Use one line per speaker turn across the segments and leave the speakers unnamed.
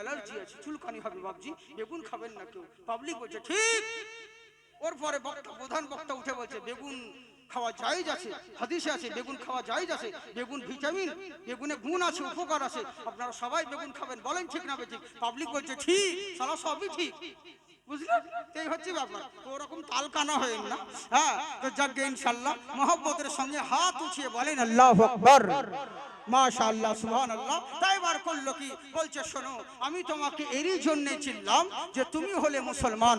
Allergy আছে, চুলকানি হবে বাবজি, বেগুন খাবেন না কেউ। পাবলিক বলছে ঠিক। ওর পরে প্রধান বক্তা উঠে বলছে বেগুন খাওয়া জায়েজ আছে, হাদিসে আছে বেগুন খাওয়া জায়েজ আছে, বেগুন ভিটামিন, বেগুনে গুণ আছে, উপকার আছে, আপনারা সবাই বেগুন খাবেন, বলেন ঠিক না বেঠিক? পাবলিক বলছে ঠিক, সারা সবই ঠিক। বুঝলেন? এই হচ্ছে ব্যাপার। ওরকম তালকানা হয়েন না। হ্যাঁ, তো যাকে ইনশাআল্লাহ মহব্বতের সঙ্গে হাত উঠিয়ে বলেন আল্লাহু আকবার, মাশাআল্লাহ, সুবহানাল্লাহ। তাই বার করলো কি, বলছে শোনো, আমি তোমাকে এরই জন্য চিনলাম যে তুমি হলে মুসলমান,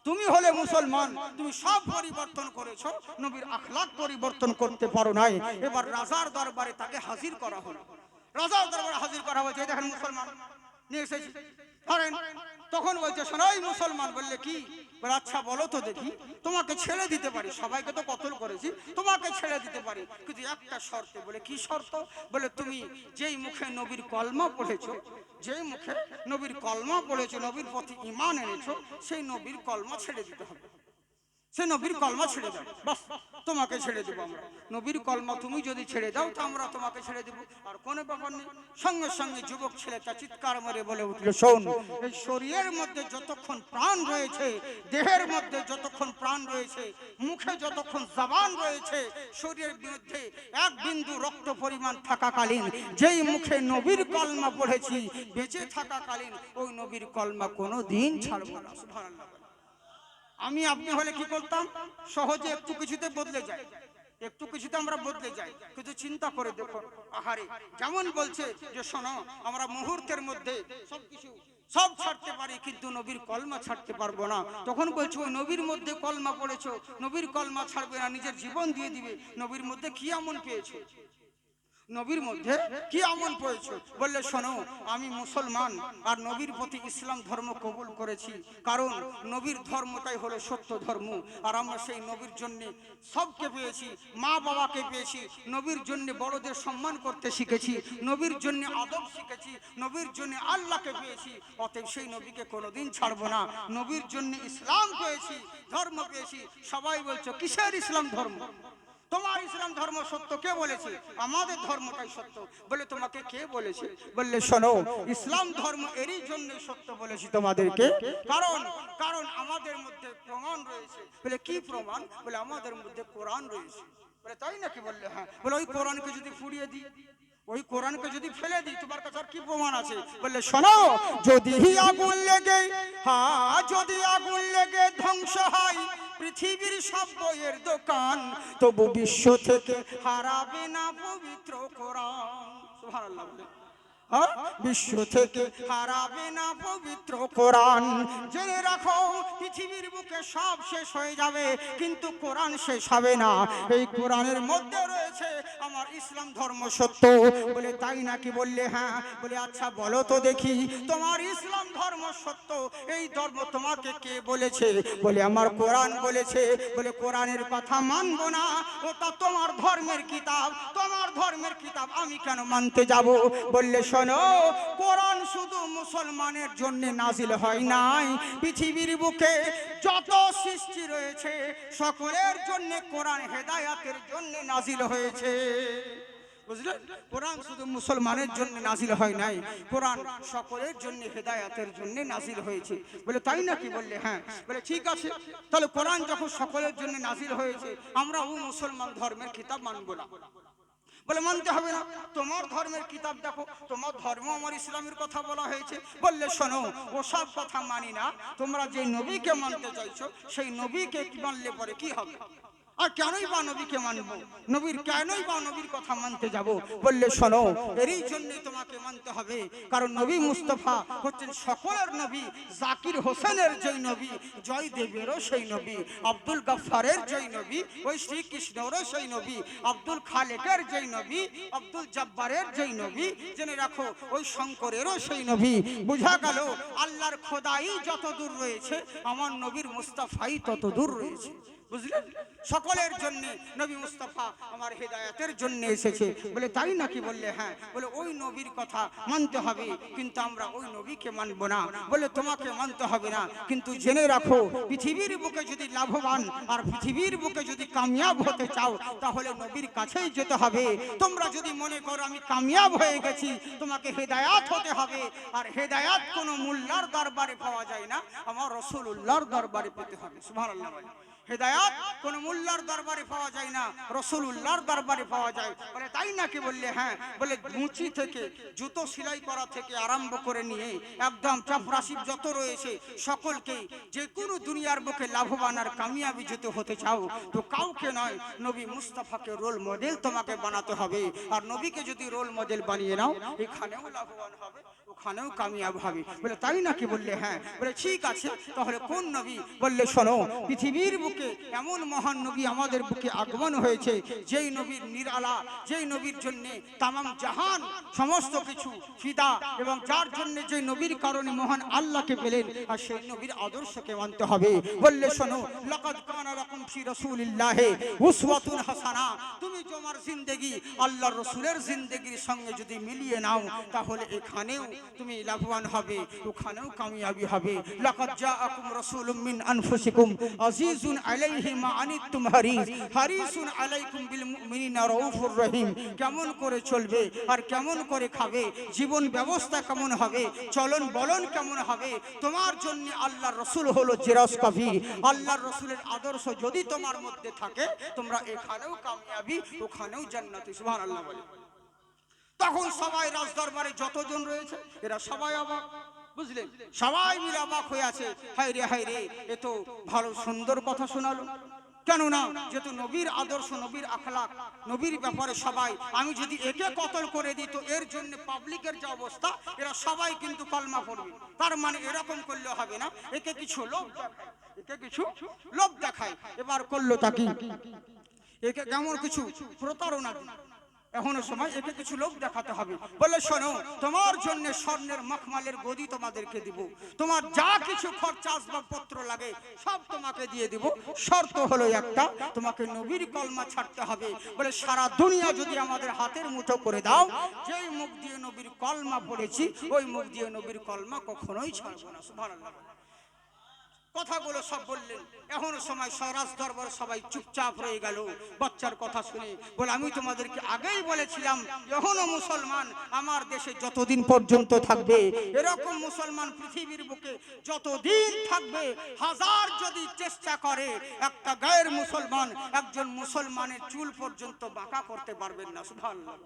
তুমি হলে মুসলমান, তুমি সব পরিবর্তন করেছো, নবীর আখলাক পরিবর্তন করতে পারো নাই। এবার রাজার দরবারে তাকে হাজির করা হলো। রাজার দরবারে হাজির করা হয়েছে, দেখেন মুসলমান নিয়ে এসেছি, ধরেন। তখন বলছে শোনাই মুসলমান, বললে কি? বলে আচ্ছা বলো তো দেখি, তোমাকে ছেড়ে দিতে পারি, সবাইকে তো কতল করেছি, তোমাকে ছেড়ে দিতে পারি, কিন্তু একটা শর্তে। বলে কি শর্ত? বলে তুমি যেই মুখে নবীর কলমা পড়েছো, যেই মুখে নবীর কলমা পড়েছো, নবীর প্রতি ঈমান এনেছো, সেই নবীর কলমা ছেড়ে দিতে হবে। সে নবীর কলমা ছেড়ে দাও, বাস তোমাকে ছেড়ে দেবো আমরা। নবীর কলমা তুমি যদি ছেড়ে দাও তো আমরা তোমাকে ছেড়ে দেবো, আর কোনো ব্যাপার নেই। সঙ্গে সঙ্গে যুবক ছেলেটা চিৎকার মেরে বলে উঠল, শোন, এই শরীরের মধ্যে যতক্ষণ প্রাণ রয়েছে, দেহের মধ্যে যতক্ষণ প্রাণ রয়েছে, মুখে যতক্ষণ জবান রয়েছে, শরীরের বিরুদ্ধে এক বিন্দু রক্ত পরিমাণ থাকাকালীন যেই মুখে নবীর কলমা পড়েছি, বেঁচে থাকাকালীন ওই নবীর কলমা কোনো দিন ছাড়বো না। সুবহানাল্লাহ। আমি আপনি হলে কি করতাম? সহজে একটু কিছুতে বদলে যায়, একটু কিছুতে আমরা বদলে যাই, কিন্তু চিন্তা করে দেখো, আহারে, যেমন বলছে যে শোনো, আমরা মুহূর্তের মধ্যে সবকিছু সব ছাড়তে পারি, কিন্তু নবীর কলমা ছাড়তে পারবো না। তখন বলছো ওই নবীর মধ্যে কলমা পড়েছো, নবীর কলমা ছাড়বে না, নিজের জীবন দিয়ে দিবে। নবীর মধ্যে কি এমন পেয়েছো? নবীর মধ্যে কি আমল পেয়েছো? বললে শোনো, আমি মুসলমান আর নবীর প্রতি ইসলাম ধর্ম কবুল করেছি, কারণ নবীর ধর্মটাই হলো সত্য ধর্ম। আর আমরা সেই নবীর জন্য সবকে পেয়েছি, মা বাবাকে পেয়েছি, নবীর জন্য বড়দের সম্মান করতে শিখেছি, নবীর জন্য আদব শিখেছি, নবীর জন্য আল্লাহকে পেয়েছি। অতএব সেই নবীকে কোনোদিন ছাড়বো না। নবীর জন্য ইসলাম পেয়েছি, ধর্ম পেয়েছি। সবাই বলছো কিসের ইসলাম ধর্ম? তোমার ইসলাম ধর্ম সত্য, কে বলেছে? আমাদের ধর্মটাই সত্য। বলে তোমাকে কে বলেছে? বললে শোনো, ইসলাম ধর্ম এরই জন্য সত্য বলেছি তোমাদেরকে, কারণ কারণ আমাদের মধ্যে প্রমাণ রয়েছে। বলে কি প্রমাণ? বলে আমাদের মধ্যে কোরআন রয়েছে। বলে তাই নাকি? বললে হ্যাঁ। বলে ওই কোরআনকে যদি পুড়িয়ে দিই, ওই কোরআনকে যদি ফেলে দিই, তোমার কাছে আর কি প্রমাণ আছে? বললে শোনো, যদি আগুন লেগে, হ্যাঁ, যদি আগুন লেগে ধ্বংস হয় পৃথিবীর সব বইয়ের দোকান, তবু বিশ্ব থেকে হারাবে না পবিত্র কোরআন। সুবহানাল্লাহ। বিশ্ব থেকে হারাবে না পবিত্র কোরআন। জেনে রাখো, পৃথিবীর বুকে সব শেষ হয়ে যাবে, কিন্তু কোরআন শেষ হবে না। এই কোরআনের মধ্যে রয়েছে আমার ইসলাম ধর্ম সত্য। বলে তাই নাকি? বললে হ্যাঁ। বলে আচ্ছা বলো তো দেখি, তোমার ইসলাম ধর্ম সত্য, এই ধর্ম তোমাকে কে বলেছে? বলে আমার কোরআন বলেছে। বলে কোরআনের কথা মানবো না, ওটা তোমার ধর্মের কিতাব, তোমার ধর্মের কিতাব আমি কেন মানতে যাব? বললে শোনো, কোরআন শুধু মুসলমানের জন্য নাজিল হয় নাই, পৃথিবীর বুকে যত সৃষ্টি রয়েছে সকলের জন্য কোরআন হেদায়াতের জন্য নাজিল হয়েছে। বুঝলেন? কোরআন শুধু মুসলমানের জন্য নাজিল হয় নাই, কোরআন সকলের জন্য হেদায়াতের জন্য নাজিল হয়েছে। বলে তাই নাকি? বললে হ্যাঁ। বলে ঠিক আছে, তাহলে কোরআন যখন সকলের জন্য নাজিল হয়েছে, আমরাও মুসলমান ধর্মের কিতাব মানব না? বলে মানতে হবে না, তোমার ধর্মের কিতাব দেখো, তোমার ধর্ম আমার ইসলামের কথা বলা হয়েছে। বললে শোনো, ওসব কথা মানি না, তোমরা যে নবীকে মানতে চাইছো সেই নবীকে মানলে পরে কি হবে? আর কেনই বা নবীকে মানবো? নবীর কেনই বা নবীর কথা মানতে যাব? বললে শোনো, এরই জন্যই তোমাকে মানতে হবে, কারণ নবী মুস্তাফা হচ্ছেন সকলের নবী, জাকির হোসেনের যেই নবী, জয়দেবেরও সেই নবী, আব্দুল গফফারের যেই নবী, ওই শ্রীকৃষ্ণেরও সেই নবী, আব্দুল খালেকের যেই নবী, আব্দুল জব্বারের যেই নবী, জেনে রাখো ওই শঙ্করেরও সেই নবী। বুঝা গেল, আল্লাহর খোদাই যত দূর রয়েছে, আমার নবীর মুস্তাফাই তত দূর রয়েছে। বুঝলেন? সকলের জন্য নবী মুস্তাফা আমার হেদায়েতের জন্য এসেছে। বলে তাই নাকি? বললে হ্যাঁ। বলে ওই নবীর কথা মানতে হবে, কিন্তু আমরা ওই নবীকে মানব না। বলে তোমাকে মানতে হবে না, কিন্তু জেনে রাখো পৃথিবীর বুকে যদি লাভবান আর পৃথিবীর বুকে যদি কামিয়াব হতে চাও তাহলে নবীর কাছেই যেতে হবে। তোমরা যদি মনে করো আমি কামিয়াব হয়ে গেছি, তোমাকে হেদায়াত হতে হবে। আর হেদায়াত কোনো মোল্লার দরবারে পাওয়া যায় না, আমার রাসূলুল্লাহর দরবারে পেতে হবে। সুবহানাল্লাহ। হেদায়াত কোন মোল্লার দরবারে পাওয়া যায় না, রাসূলুল্লাহর দরবারে পাওয়া যায়। বলে তাই নাকি? বললে হ্যাঁ। বলে মুচি থেকে জুতো সেলাই করা থেকে আরম্ভ করে নিয়ে একদম চাপরাশি যত রয়েছে সকলকেই যে কোনো দুনিয়ার বুকে লাভবান আর কামিয়াবি যদি হতে চাও তো কাউকে নয়, নবী মুস্তাফাকে রোল মডেল তোমাকে বানাতে হবে। আর নবীকে যদি রোল মডেল বানিয়ে নাও, এখানেও লাভবান হবে, ওখানেও কামিয়াব হবে। বলে তাই নাকি? বললে হ্যাঁ। বলে ঠিক আছে, তাহলে কোন নবী? বললে শোনো, পৃথিবীর বুকে এমন মহান নবী আমাদের বুকে আগমন হয়েছে, যেই নবীর নিরালা, যেই নবীর জন্য তামাম জাহান সমস্ত কিছু ফিদা, এবং যার জন্য যে নবীর কারণে মহান আল্লাহকে পেলেন, আর সেই নবীর আদর্শকে মানতে হবে। বললে শোনো, লাকাদ কানা লাকুম ফি রাসূলিল্লাহি উসওয়াতুন হাসানা। তুমি তোমার জিন্দেগি আল্লাহর রাসূলের জিন্দেগির সঙ্গে যদি মিলিয়ে নাও তাহলে এখানেও তুমি লাভবান হবে, ওখানেও কামিয়াবি হবে। লাকাদ জাআকুম রাসূলুম মিন আনফুসিকুম আজিজুন আলাইহি মা আনিতুম হারিসুন আলাইকুম বিল মুমিনিনা রাউফুর রহিম। কেমন করে চলবে আর কেমন করে খাবে, জীবন ব্যবস্থা কেমন হবে, চলন বলন কেমন হবে, তোমার জন্য আল্লাহর রাসূল হলো জিরাস কাফি। আল্লাহর রাসূলের আদর্শ যদি তোমার মধ্যে থাকে, তোমরা এখানেও কামিয়াবি, ওখানেও জান্নাতি। সুবহানাল্লাহ বলে। তখন সবাই রাজদরবারে যতজন রয়েছে এরা সবাই অবাক, বুঝলেন? সবাই মিলে অবাক হয়ে আছে, হায় রে হায় রে, এ তো ভালো সুন্দর কথা শোনালো। কেননা যেহেতু নবীর আদর্শ, নবীর আখলাক, নবীর ব্যাপারে সবাই, আমি যদি একে কতল করে দিই তো এর জন্য পাবলিকের যে অবস্থা, এরা সবাই কিন্তু কলমা পড়বে। তার মানে এরকম করলে হবে না, একে কিছু লোভ দেখায়, একে কিছু লোভ দেখায়। এবার করলো তাকে, একে কেমন কিছু প্রতারণা দিল, এখনো সময় একে কিছু লোক দেখাতে হবে। বলে শোনো, তোমার জন্য স্বর্ণের মখমলের গদি তোমাদেরকে দিব, তোমার যা কিছু খরচা আসবাবপত্র লাগে সব তোমাকে দিয়ে দিব, শর্ত হলো একটা, তোমাকে নবীর কলমা ছাড়তে হবে। বলে সারা দুনিয়া যদি আমাদের হাতের মুঠো করে দাও, যেই মুখ দিয়ে নবীর কলমা পড়েছি ওই মুখ দিয়ে নবীর কলমা কখনোই ছাড়বো না। সুবহানাল্লাহ। কথাগুলো সব বললেন। এখনো সময় সরাজ দরবার সবাই চুপচাপ রয়ে গেল বাচ্চার কথা শুনে। বলে আমি তোমাদেরকে আগেই বলেছিলাম, এখনো মুসলমান আমার দেশে যতদিন পর্যন্ত থাকবে, এরকম মুসলমান পৃথিবীর বুকে যতদিন থাকবে, হাজার যদি চেষ্টা করে একটা গায়ের মুসলমান একজন মুসলমানের চুল পর্যন্ত বাঁকা করতে পারবেন না। সুবহানাল্লাহ।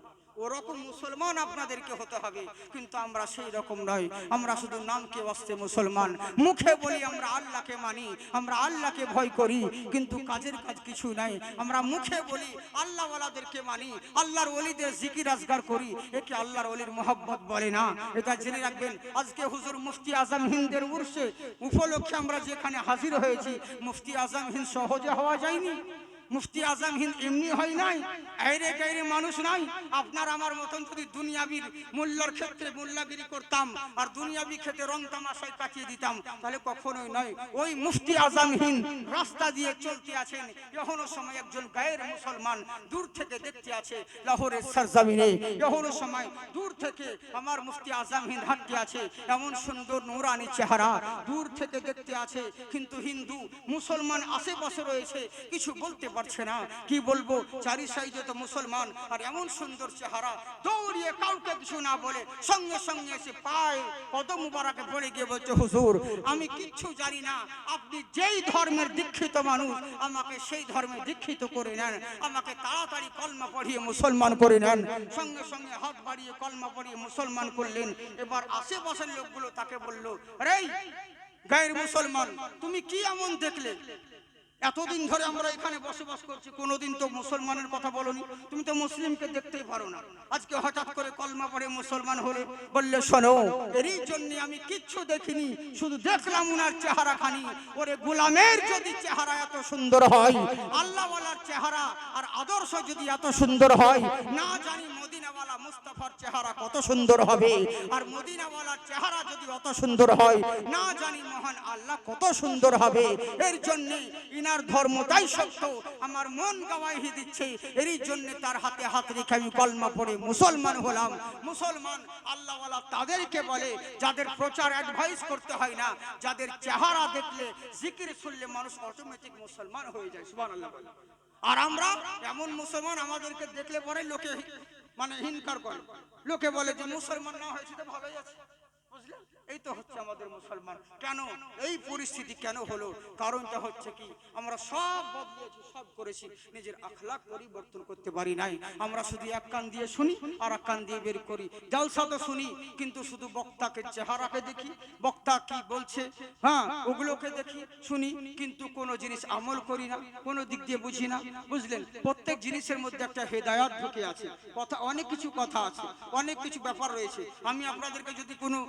ওরকম মুসলমান আপনাদেরকে হতে হবে, কিন্তু আমরা সেই রকম নয়। আমরা শুধু নামকে ওয়াস্তে মুসলমান, মুখে বলি আমরা আল্লাহকে মানি, আমরা আল্লাহকে ভয় করি, কিন্তু কাজের কাজ কিছু নাই। আমরা মুখে বলি আল্লাহওয়ালাদেরকে মানি, আল্লাহর ওলিদের জিকির আজগার করি, একে আল্লাহর ওলির মোহাব্বত বলে না। এটা জেনে রাখবেন। আজকে হুজুর মুফতি আজম হিন্দের উর্সে উপলক্ষে আমরা যেখানে হাজির হয়েছি, মুফতি আজম হিন্দ সহজে হওয়া যায়নি। মুফতি আজম হিন্দ এমনি হয় নাই, আইরে গাইরে মানুষ নাই। আপনার আমার মতন যদি দুনিয়াবির মোল্লার ক্ষেত্রে মোল্লাগিরি করতাম আর দুনিয়াবি ক্ষেত্রে রং তামাশায় কাটিয়ে দিতাম, তাহলে কখনোই নয়। ওই মুফতি আজম হিন্দ রাস্তা দিয়ে চলতে আছেন, এখনো সময় একজন গায়ের মুসলমান দূর থেকে দেখতে আছে লাহোরের সরজমিনে, এখনো সময় দূর থেকে আমার মুফতি আজম হিন্দ হাঁটতে আছে, এমন সুন্দর নুরানি চেহারা দূর থেকে দেখতে আছে। কিন্তু হিন্দু মুসলমান আশেপাশে রয়েছে, কিছু বলতে পারছে না। কি বলবো, চারি সাইডে তো মুসলমান, আর এমন সুন্দর চেহারা, দৌড়িয়ে কাউকে কিছু না বলে সঙ্গে সঙ্গে এসে পায় কদম মুবারকে পড়ে গিয়ে বলছে, হুজুর আমি কিচ্ছু জানি না, আপনি যেই ধর্মের দীক্ষিত মানুষ আমাকে সেই ধর্মে দীক্ষিত করে নেন, আমাকে তাড়াতাড়ি কলমা পড়িয়ে মুসলমান করে নেন। সঙ্গে সঙ্গে হাত বাড়িয়ে কলমা পড়িয়ে মুসলমান করলেন। এবার আশেপাশের লোকগুলো তাকে বলল, আরে গায়ের মুসলমান, তুমি কি এমন দেখলে? এতদিন ধরে আমরা এখানে বসবাস করছি, কোনোদিন তো মুসলমানের কথা বলনি, তুমি তো মুসলিমকে দেখতেই পারো না, আজকে হঠাৎ করে কলমা পড়ে মুসলমান হলে? বললে শোনো, এরই জন্য আমি কিচ্ছু দেখিনি, শুধু দেখলাম উনার চেহারা খানি। ওরে গোলামের যদি চেহারা এত সুন্দর হয়, আল্লাহওয়ালার চেহারা আর আদর্শ যদি এত সুন্দর হয়, না জানি মদিনাওয়ালা মুস্তাফার চেহারা কত সুন্দর হবে। আর মদিনাওয়ালার চেহারা যদি অত সুন্দর হয়, না জানি মহান আল্লাহ কত সুন্দর হবে। এর জন্য তিনার ধর্মটাই সত্য, আমার মন গাওয়াই দিচ্ছে। এরই জন্য তার হাতে হাত রেখে আমি কলমা পড়ে মুসলমান হলাম। মুসলমান আল্লাহওয়ালা তাদেরকে বলে যাদের প্রচার অ্যাডভাইস করতে হয় না, যাদের চেহারা দেখলে জিকির শুনলে মানুষ অটোমেটিক মুসলমান হয়ে যায়। সুবহানাল্লাহ। আর আমরা এমন মুসলমান, আমাদেরকে দেখলে পরে লোকে মানে হিনকার করে, লোকে বলে যে মুসলমান না হয়েছে তো ভালোই আছে। বুঝলেন? এই তো হচ্ছে আমাদের মুসলমান। কেন এই পরিস্থিতি কেন হলো? কারণটা হচ্ছে কি, আমরা সব বদলেছি, সব করেছি, নিজের আখলাক পরিবর্তন করতে পারি নাই। আমরা শুধু এক কান দিয়ে শুনি আর এক কান দিয়ে বের করি। জালসা তো শুনি, কিন্তু শুধু বক্তাকে চেহারাকে দেখি, বক্তা কি বলছে, হ্যাঁ ওগুলোকে দেখি শুনি, কিন্তু কোনো জিনিস আমল করি না, কোনো দিক দিয়ে বুঝি না। বুঝলেন? প্রত্যেক জিনিসের মধ্যে একটা হেদায়াত ঢুকে আছে, কথা অনেক কিছু কথা আছে, অনেক কিছু ব্যাপার রয়েছে। আমি আপনাদেরকে যদি কোনো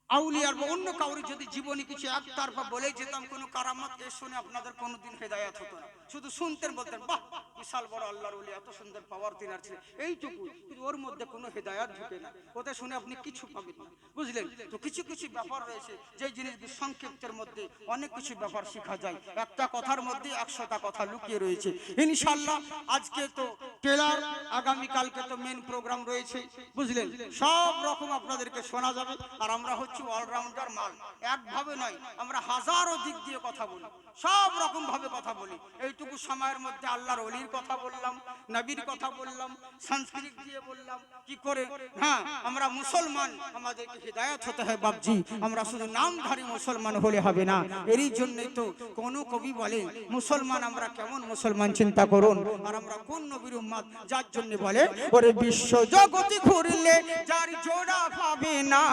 আউলিয়ার বা অন্য কাউরি যদি জীবনী কিছু একতরফা বলে যেতাম কোনো কারামত, এ শুনে আপনাদের কোনোদিন হেদায়াত হতো না। শুধু শুনতেন, বলতেন বাহ বিশাল বড় আল্লাহর ওলি, এত সুন্দর পাওয়ার তিনার ছিল, এইটুকু। কিন্তু ওর মধ্যে কোনো হেদায়াত ঢুকে না, ওতে শুনে আপনি কিছু পাবেন না। বুঝলেন? তো কিছু কিছু ব্যাপার রয়েছে যে জিনিসগুলো সংক্ষিপ্তের মধ্যে অনেক কিছু ব্যাপার শেখা যায়। একটা কথার মধ্যে 100টা কথা লুকিয়ে রয়েছে। ইনশাআল্লাহ আজকে তো ট্রেলার, আগামী কালকে তো মেন প্রোগ্রাম রয়েছে। বুঝলেন? সব রকম আপনাদেরকে শোনা যাবে। আর আমরা হচ্ছে অলরাউন্ডার মাল, একভাবে নয়, আমরা হাজারো দিক দিয়ে কথা বলি, সব রকম ভাবে কথা বলি। এইটুকু সময়ের মধ্যে আল্লাহর ওলির কথা বললাম, নবীর কথা বললাম, সংস্কৃত দিয়ে বললাম, কি করে হ্যাঁ আমরা মুসলমান, আমাদেরকে হিদায়াত হতে হয় বাপজি। আমরা শুধু নামধারী মুসলমান হলে হবে না। এরই জন্যই তো কোন কবি বলে মুসলমান আমরা কেমন মুসলমান, চিন্তা করুন। আর আমরা কোন নবীর উম্মত, যার জন্য বলে ওরে বিশ্ব জগতে ঘুরলে যার জোড়া পাবে না,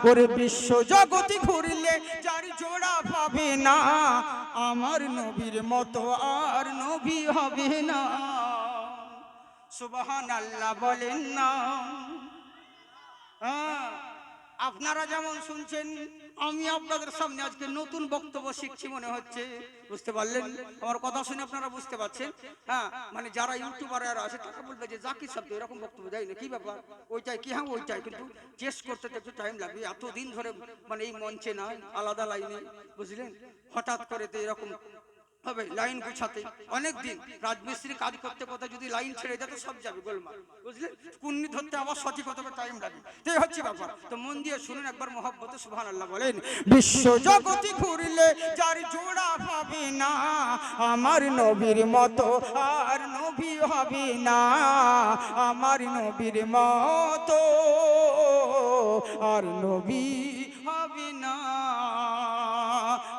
ওরে বিশ্ব জগতে ঘুরলে যার জোড়া পাবে না, আমার নবীর মতো আর নবী হবে না। সুবহানাল্লাহ বলেন না। আপনারা যেমন শুনছেন, আমি আপনাদের সামনে আজকে নতুন বক্তব্য শিখছি মনে হচ্ছে। বুঝতে পারলেন? আমার কথা শুনে আপনারা বুঝতে পারছেন? হ্যাঁ, মানে যারা ইউটিউবাররা আছে তারা বলবে যে জাকির সাহেব এরকম বক্তব্য দেয় না, কি ব্যাপার ওইটাই কি? হ্যাঁ ওইটাই, কিন্তু চেষ্টা করতে একটু টাইম লাগবে। এতদিন ধরে মানে এই মঞ্চে নাই, আলাদা লাইনে। বুঝলেন? হঠাৎ করে তো এরকম হবে লাইন গুছাতে অনেক দিন, রাজমিস্ত্রি কাজ করতে করতে যদি লাইন ছেড়ে যেত সব যাবে গোলমাল। বুঝলেন? কুন্নি ধরতে আবার সঠিক হতে টাইম লাগে, তো এই হচ্ছে ব্যাপার। তো মন দিয়ে শুনুন একবার মহব্বতে সুবহানাল্লাহ বলেন। বিশ্ব জগতে ঘুরলে যার জোড়া পাবে না, আমার নবীর মতো আর নবী হবে না, আমার নবীর মতো আর নবী হবে না।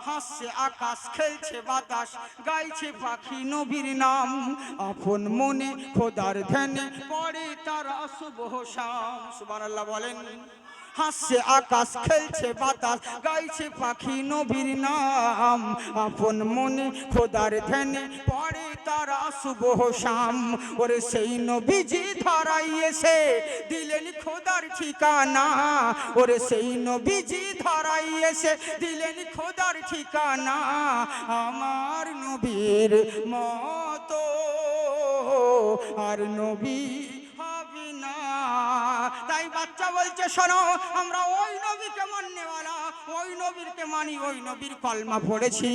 হাসছে আকাশ, খেলছে বাতাস, গাইছে পাখি নবীর নাম, আপন মনে খোদার ধ্যানে পড়ে তারা শুভ শাম। সুবহানাল্লাহ বলেন। হাসছে আকাশ, খেলছে বাতাস, গাইছে পাখি নবীর নাম, আপন মনে খোদার ধ্যানে পড়ে তারা শুভ শাম। ওরে সেই নবীজি ধরাই এসে দিলেন খোদার ঠিকানা, ওরে সেই নবীজি ধরাই এসে দিলেন খোদার ঠিকানা, আমার নবীর মতো আর নবী হবে না। তাই বাচ্চা বলছে শোনো, আমরা ওই নবীকে মাননেওয়ালা, ওই নবীরকে মানি, ওই নবীর কলমা পড়েছি।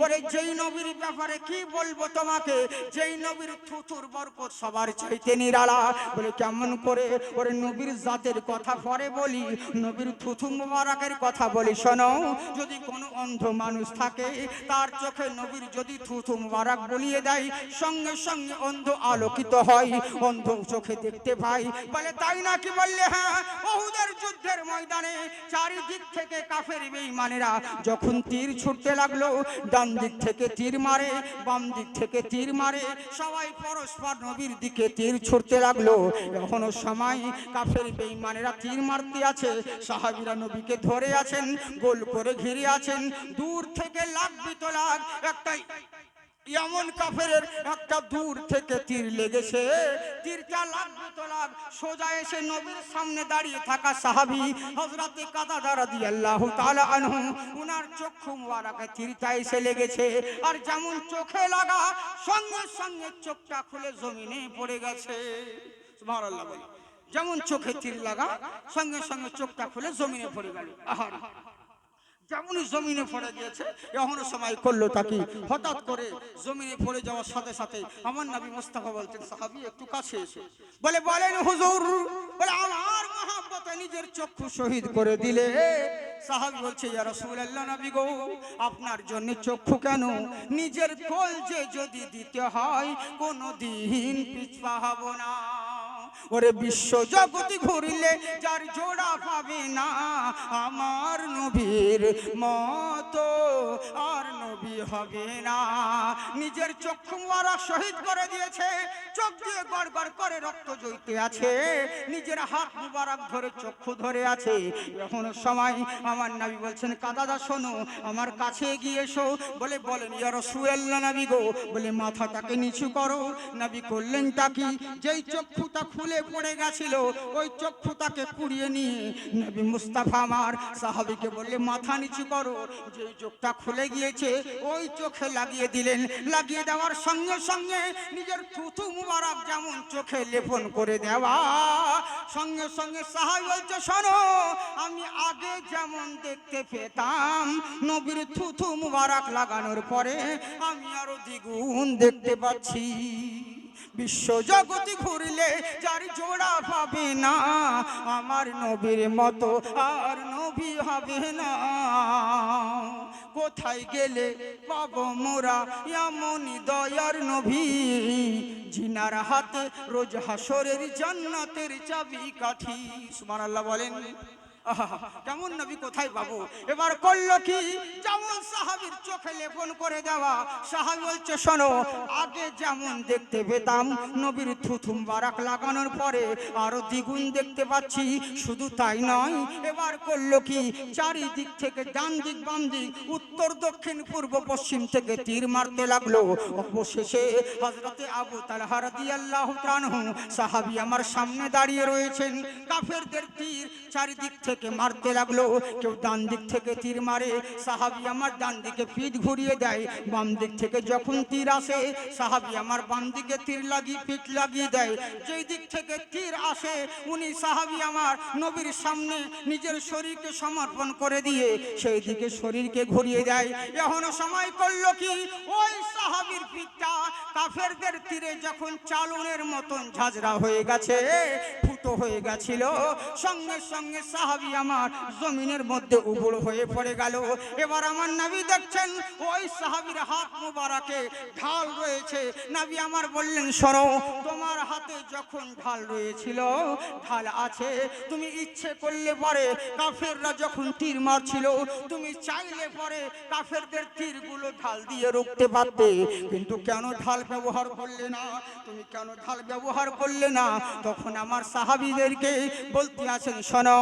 ওরে যেই নবীর ব্যাপারে কি বলবো তোমাকে, যেই নবীর থুথুর বরকত সবার চাইতে নিরালা। বলে কেমন করে? ওরে নবীর জাতের কথা পরে বলি, নবীর থুথু মুবারকের কথা বলি। শোনো, যদি কোনো অন্ধ মানুষ থাকে, তার চোখে নবীর যদি থুথু মুবারক বলিয়ে দেয়, সঙ্গে সঙ্গে অন্ধ আলোকিত হয়, অন্ধ চোখে দেখতে পাই। বলে তাই নাকি? বললে হ্যাঁ। উহুদের যুদ্ধের ময়দানে চারিদিক থেকে কাফের বেঈমানেরা যখন তীর ছুটতে লাগলো, ডান দিক থেকে তীর মারে, বাম দিক থেকে তীর মারে, সবাই পরস্পর নবীর দিকে তীর ছুটতে লাগলো। এখনো সময় কাফের বেঈমানেরা তীর মারতে আছে, সাহাবীরা নবীকে ধরে আছেন, গোল করে ঘিরে আছেন। দূর থেকে লাগবি তো লাগ, একটাই এমন কাফের একটা দূর থেকে তীর লেগেছে, তীরটা লাগবে তো লাগ, সোজা এসে নবীর সামনে দাঁড়িয়ে থাকা সাহাবী হযরতে কাতাদা রাদিয়াল্লাহু তাআলা আনহু, উনার চক্ষু মুবারকে তীরটা এসে লেগেছে। আর যেমন চোখে লাগা, সঙ্গে সঙ্গে চোখটা খুলে জমিনে পড়ে গেছে। সুবহানাল্লাহ বলে। যেমন চোখে তীর লাগা, সঙ্গে সঙ্গে চোখটা খুলে জমিনে পড়ে গেল। আহারে যেমনই জমিনে পড়ে গিয়েছে, এখনো সময় করলো তাকে হঠাৎ করে জমিনে পড়ে যাওয়ার সাথে সাথে আমার নবী মুস্তাফা বলছেন, সাহাবী একটু কাছে এসে বলেন হুজুর, বলে আমার মহব্বতে নিজের চক্ষু শহীদ করে দিলে। সাহাবী বলছে, ইয়া রাসূলুল্লাহ, নবী গো, আপনার জন্য চক্ষু কেন, নিজের কলজে যদি দিতে হয় কোনদিন পিছপা হব না। ওরে বিশ্ব জগৎ ঘুরলে যার জোড়া পাবে না, আমার নবীর মতো আর নবী হবে না। নিজের চক্ষু মুবারক শহীদ করে দিয়েছে, চোখ দিয়ে গড় গড় করে রক্ত ঝরতে আছে, নিজের হাত মুবারক ধরে চক্ষু ধরে আছে। এখন সময় আমার নবী বলছেন, কাদাদা শোনো, আমার কাছে এগিয়ে এসো। বলেন, ইয়া রাসূলুল্লাহ, নবী গো, বলে মাথাটাকে নিচু করো। নবী করলেন তাকি, যেই চক্ষুটা খুলে পড়ে গেছিল ওই চক্ষুটাকে কুড়িয়ে নিয়ে নবী মুস্তাফা আমার সাহাবীকে বললে, মাথা নিচু করো। যেই চোখটা খুলে গিয়েছে ওই চোখে লাগিয়ে দিলেন। লাগিয়ে দেওয়ার সঙ্গে সঙ্গে নিজের থুথু মুবারক যেমন চোখে লেপন করে দেওয়া, সঙ্গে সঙ্গে সাহাবী বলছে, শোনো, আমি আগে যেমন দেখতে পেতাম, নবীর থুথু মুবারক লাগানোর পরে আমি আরো দ্বিগুণ দেখতে পাচ্ছি। বিশ্ব জগৎ ঘুরলে যার জোড়া পাবে না, আমার নবীর মতো আর নবী হবে না। কোথায় গেলে পাবো মোরা এমনই দয়ার নবী, জিনার হাতে রোজ হাসরের জান্নাতের চাবি কাঠি। সুবহানাল্লাহ বলেন। কেমন নবী কোথায় পাবো? এবার করলো কি, যেমন সাহাবীর চোখে লেপন করে দেওয়া। সাহাবী বলছে, শোনো, আগে যেমন দেখতে পেতাম নবীর থুথু মুবারক লাগানোর পরে আরো দ্বিগুণ দেখতে পাচ্ছি। শুধু তাই নয়, এবার করলো কি, চারিদিক থেকে ডান দিক বাম দিক উত্তর দক্ষিণ পূর্ব পশ্চিম থেকে তীর মারতে লাগলো। অবশেষে হযরতে আবু তালহা রাদিয়াল্লাহু তাআলা আনহু সাহাবী আমার সামনে দাঁড়িয়ে রয়েছেন। কাফেরদের তীর চারিদিক থেকে মারতে লাগলো। কেউ ডান দিক থেকে তীর মারে, সাহাবী আমার ডান দিকে পিঠ ঘুরিয়ে দেয়। বাম দিক থেকে যখন তীর আসে, সাহাবী আমার বাম দিকে তীর লাগিয়ে পিঠ লাগিয়ে দেয়। যেই দিক থেকে তীর আসে, উনি সাহাবী আমার নবীর সামনে নিজের শরীরকে সমর্পণ করে দিয়ে সেই দিকে শরীরকে ঘুরিয়ে দেয়। এখনো সময় করলো কি, ওই সাহাবীর পিঠটা কাফেরদের তীরে যখন চালনের মতন ঝাঁঝরা হয়ে গেছে, ফুটো হয়ে গেছিল, সঙ্গে সঙ্গে সাহাবী আমার জমিনের মধ্যে উবুড় হয়ে পড়ে গেল। এবার আমার নবী দেখছেন ওই সাহাবীর হাত মুবারকে ঢাল রয়েছে। নবী আমার বললেন, শোনো, তোমার হাতে যখন ঢাল রয়েছিল, ঢাল আছে, তুমি ইচ্ছে করলে পরে কাফেররা যখন তীর মারছিল, তুমি চাইলে পরে কাফেরদের তীরগুলো ঢাল দিয়ে রুখতে পারতে, কিন্তু কেন ঢাল ব্যবহার করলে না? তুমি কেন ঢাল ব্যবহার করলে না? তখন আমার সাহাবীদেরকে বলতে আছেন, শোনো,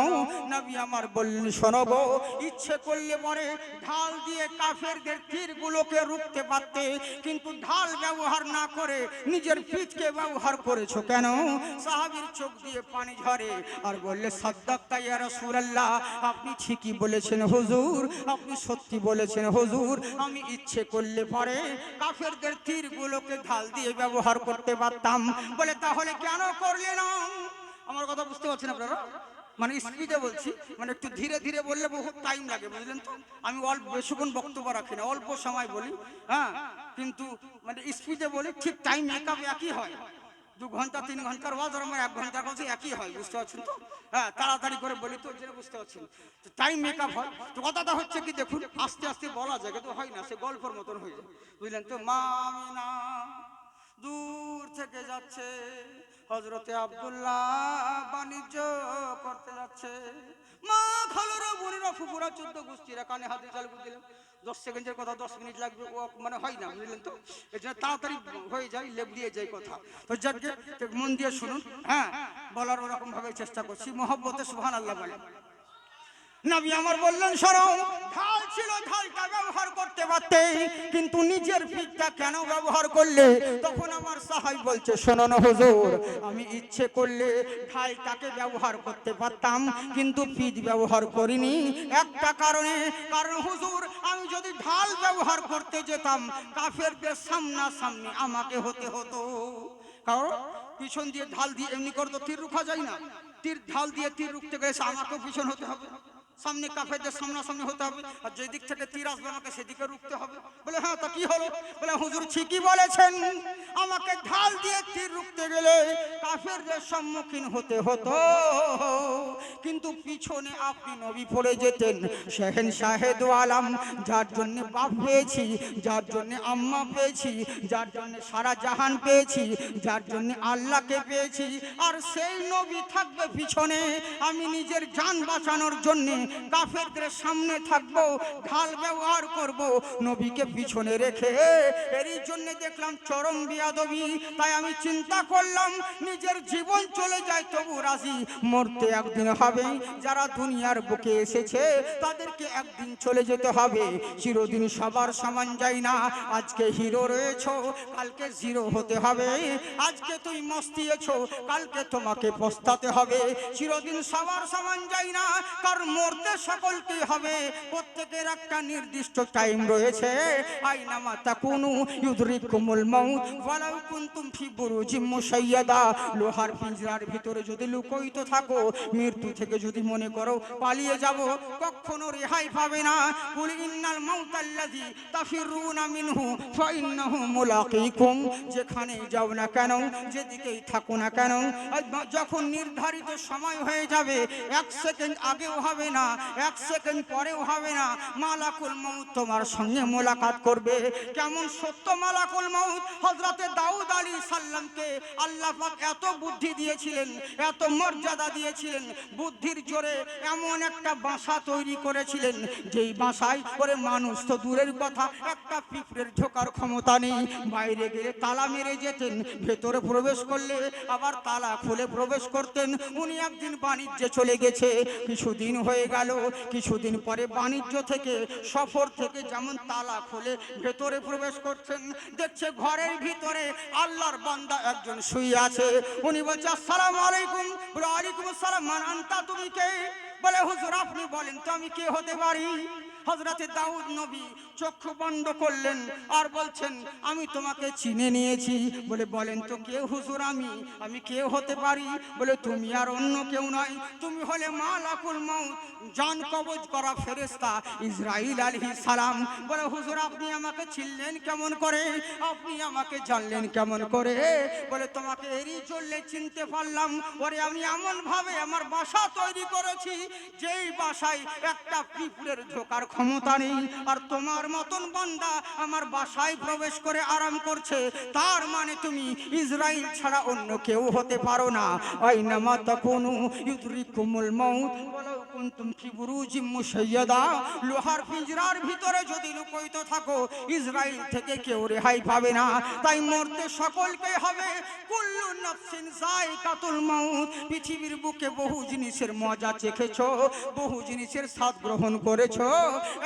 নবী আমার বললেন, শোনো গো, ইচ্ছে করলে পরে ঢাল দিয়ে কাফেরদের তীরগুলোকে রুখতে পারতে, কিন্তু ঢাল ব্যবহার না করে নিজের পিঠকে ব্যবহার করেছো কেন? সাহাবীর চোখ দিয়ে পানি ঝরে আর বললে, সাদ্দাক্তা ইয়া রাসূলুল্লাহ, আপনি ঠিকই বলেছেন হুজুর, আপনি সত্যি বলেছেন হুজুর, আমি ইচ্ছে করলে পরে কাফেরদের তীরগুলোকে ঢাল দিয়ে ব্যবহার করতে পারতাম। বলে, তাহলে কেন করলে না? আমার কথা বুঝতে পারছেন আপনারা? মানে স্পিডে বলছি, মানে একটু ধীরে ধীরে বললে বহুত টাইম লাগে, বুঝলেন তো? আমি অল্প বেশিক্ষণ বক্তব্য রাখি না, অল্প সময় বলি, হ্যাঁ, কিন্তু মানে স্পিডে বলি, ঠিক টাইম মেকআপ একই হয়। 2 ঘন্টা 3 ঘন্টার ওয়াজ আর আমার 1 ঘন্টার কাছে একই হয়, বুঝতে পারছেন তো? হ্যাঁ, তাড়াতাড়ি করে বলি তো, যেটা বুঝতে পারছেন, তো টাইম মেকআপ হয়। তো কথাটা হচ্ছে কি, দেখুন, আস্তে আস্তে বলা যায়, কিন্তু হয় না, সে গল্পের মতন হয়ে যায়, বুঝলেন তো? মামিনা দূর থেকে যাচ্ছে, হযরতে আব্দুল্লাহ বাণিজ্য করতে যাচ্ছে, মা খালুরা বুড়িরা ফুপুরা 14 গোষ্ঠীরা কানে হাতে চালু দিলাম। 10 সেকেন্ডের কথা 10 মিনিট লাগবে, ও মানে হয় না, বুঝলেন তো? এই জন্য তাড়াতাড়ি হয়ে যায়, লেবড়িয়ে যায় কথা। তো যাকে মন দিয়ে শুনুন, হ্যাঁ, বলার ওরকম ভাবে চেষ্টা করছি, মহব্বতে সুবহানাল্লাহ বলেন। নবী আমার বললেন, শোনো, ঢাল ছিল, ঢালটা ব্যবহার করতে পারতে, কিন্তু নিজের পিঠটা কেন ব্যবহার করলে? তখন আমার সাহাবী বলছে, শোনো না হুজুর, আমি ইচ্ছে করলে ঢালটাকে ব্যবহার করতে পারতাম, কিন্তু পিঠ ব্যবহার করিনি একটা কারণে, কারণ হুজুর, আমি যদি ঢাল ব্যবহার করতে যেতাম, কাফেরদের সামনাসামনি আমাকে হতে হতো। কারণ পিছন দিয়ে ঢাল দিয়ে এমনি করে তো তীর রুখা যায় না, তীর ঢাল দিয়ে তীর রুখতে গেলে আমাকেও পিছন হতে হবে, সামনে কাফেরদের সামনাসামনি হতে হবে, আর যেদিক থেকে তীর আসবে আমাকে সেদিকে রুখতে হবে। বলে হ্যাঁ, তা কি হলো? বলে হুজুর ঠিকই বলেছেন, আমাকে ঢাল দিয়ে তীর রুখতে গেলে কাফেরদের সম্মুখীন হতে হতো, কিন্তু পিছনে আপনি নবী পড়ে যেতেন। শাহেন শাহেদ আলম, যার জন্য বাপ পেয়েছি, যার জন্য আম্মা পেয়েছি, যার জন্য সারা জাহান পেয়েছি, যার জন্য আল্লাহকে পেয়েছি, আর সেই নবী থাকবে পিছনে। আমি নিজের জান বাঁচানোর জন্য কাফেরদের সামনে থাকবো, ঢাল ব্যবহার করব, নবীকে পিছনে রেখে। এরই জন্য দেখলাম চরম বিয়াদবি। তাই আমি চিন্তা করলাম নিজের জীবন চলে যায় তবু রাজি, মরতে একদিন হবে। যারা দুনিয়ার বুকে এসেছে তাদেরকে একদিন চলে যেতে হবে। চিরদিন সবার সমান যায় না। আজকে হিরো রয়েছো, কালকে জিরো হতে হবে। আজকে তুই মস্তিয়েছো, কালকে তোমাকে পস্তাতে হবে। চিরদিন সবার সমান যায় না, কারণ মরতে সকলকে হবে। প্রত্যেকের একটা নির্দিষ্ট টাইম রয়েছে। আইনামা তাকুনু ইউদরিকুমুল মাউত ওয়ালাউ কুনতুম ফি বুরুজিম মুশাইয়াদা। লোহার পিঞ্জরার ভিতরে যদি লুকোইতে থাকো, মৃত্যু থেকে যদি মনে করো পালিয়ে যাব, কখনো রেহাই পাবে না। কুল ইন্নাল মাউতাল্লাযী তাফিরুনা মিনহু ফাইন্নাহু মুলাকীকুম। যেখানে যাও না কেন, যেদিকেই থাকো না কেন, যখন নির্ধারিত সময় হয়ে যাবে, এক সেকেন্ড আগেও হবে না, এক সেকেন্ড পরেও হবে না, মালাকুল মাউত তোমার সঙ্গে মোলাকাত করবে। কেমন সত্য মালাকুল মাউত! হযরতে দাউদ আলাইহিস সালামকে আল্লাহ পাক এত বুদ্ধি দিয়েছিলেন, এত মর্যাদা দিয়েছিলেন, বুদ্ধির জোরে এমন একটা বাসা তৈরি করেছিলেন, যেই বাসায় করে মানুষ তো দূরের কথা, একটা পিঁপড়ের ঢোকার ক্ষমতা নেই। বাইরে গেলে তালা মেরে যেতেন, ভেতরে প্রবেশ করলে আবার তালা খুলে প্রবেশ করতেন। উনি একদিন বাণিজ্যে চলে গেছে, কিছুদিন হয়ে গেল, কিছুদিন পরে বাণিজ্য থেকে, সফর থেকে যেমন তালা খুলে ভেতরে প্রবেশ করছেন, দেখছে ঘরের ভিতরে আল্লাহর বান্দা একজন শুয়ে আছে। উনি বলছে আসসালামু আলাইকুম। বলে ওয়ালাইকুম আসসালাম। মান আনতা, তুমি কে? বলে হুজুর আপনি বলেন তো আমি কে হতে পারি? হযরতে দাউদ নবী চক্ষু বন্ধ করলেন আর বলছেন আমি তোমাকে চিনে নিয়েছি। বলে বলেন তো কে হুজুর আমি কে হতে পারি? বলে তুমি আর অন্য কেউ নয়, তুমি হলে মালাকুল মাউত, জান কবজ করা ফেরেশতা ইসরাইল আলাইহিস সালাম। বলে হুজুর আপনি আমাকে চিনলেন কেমন করে, আপনি আমাকে জানলেন কেমন করে? বলে তোমাকে এরই চললে চিনতে পারলাম। ওরে আমি এমন ভাবে আমার বাসা তৈরি করেছি, যেই বাসায় একটা পিঁপড়ের ঢোকার ক্ষমতা নেই, আর তোমার মতন বান্দা আমার বাসায় প্রবেশ করে আরাম করছে। তার মানে তুমি ইসরাইল ছাড়া অন্য কেউ হতে পারো না। আইনামা তাকুনু ইউদরিকুমুল মাউত ওয়ালাউ কুনতুম ফি বুরুজিম মুশাইয়াদা। লোহার পিঞ্জরার ভিতরে যদি লুকায়িত থাকো, ইসরাইল থেকে কেউ রেহাই পাবে না। তাই মরতে সকলকে হবে। কুল্লু নাফসিন যায়কাতুল মাউত। পৃথিবীর বুকে বহু জিনিসের মজা চেখেছো, বহু জিনিসের স্বাদ গ্রহণ করেছো,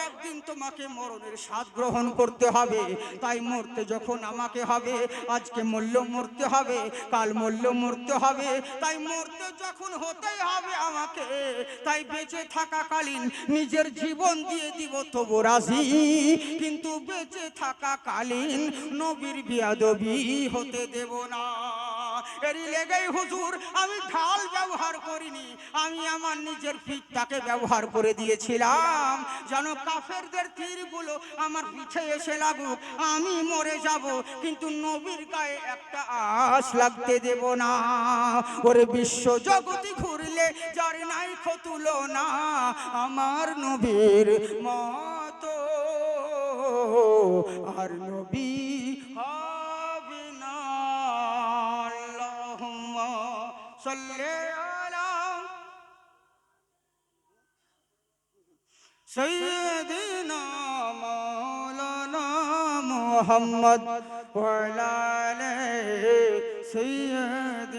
একদিন তোমাকে মরণের স্বাদ গ্রহণ করতে হবে। তাই মরতে যখন আমাকে হবে, আজকে মরল মরতে হবে, কাল মরল মরতে হবে। তাই মরতে যখন হতেই হবে আমাকে, তাই বেঁচে থাকাকালীন নিজের জীবন দিয়ে দিব তবু রাজি, কিন্তু বেঁচে থাকাকালীন নবীর বিয়াদবি হতে দেব না। এরই লেগেই হুজুর আমি ঢাল ব্যবহার করিনি, আমি আমার নিজের পিঠটাকে ব্যবহার করে দিয়েছিলাম, যেন কাফেরদের তীরগুলো আমার পিঠে এসে লাগুক, আমি মরে যাব, কিন্তু নবীর গায়ে একটা আঁশ লাগতে দেব না। ওরে বিশ্ব জগতি ঘুরলে যার নাই তুলনা, আমার নবীর মতো আর নবী হবে না। আল্লাহুম্মা সাল্লি আলা সাইয়্যিদিনা মাওলানা মুহাম্মদ ওয়া আলা আলি সাইয়্যিদিনা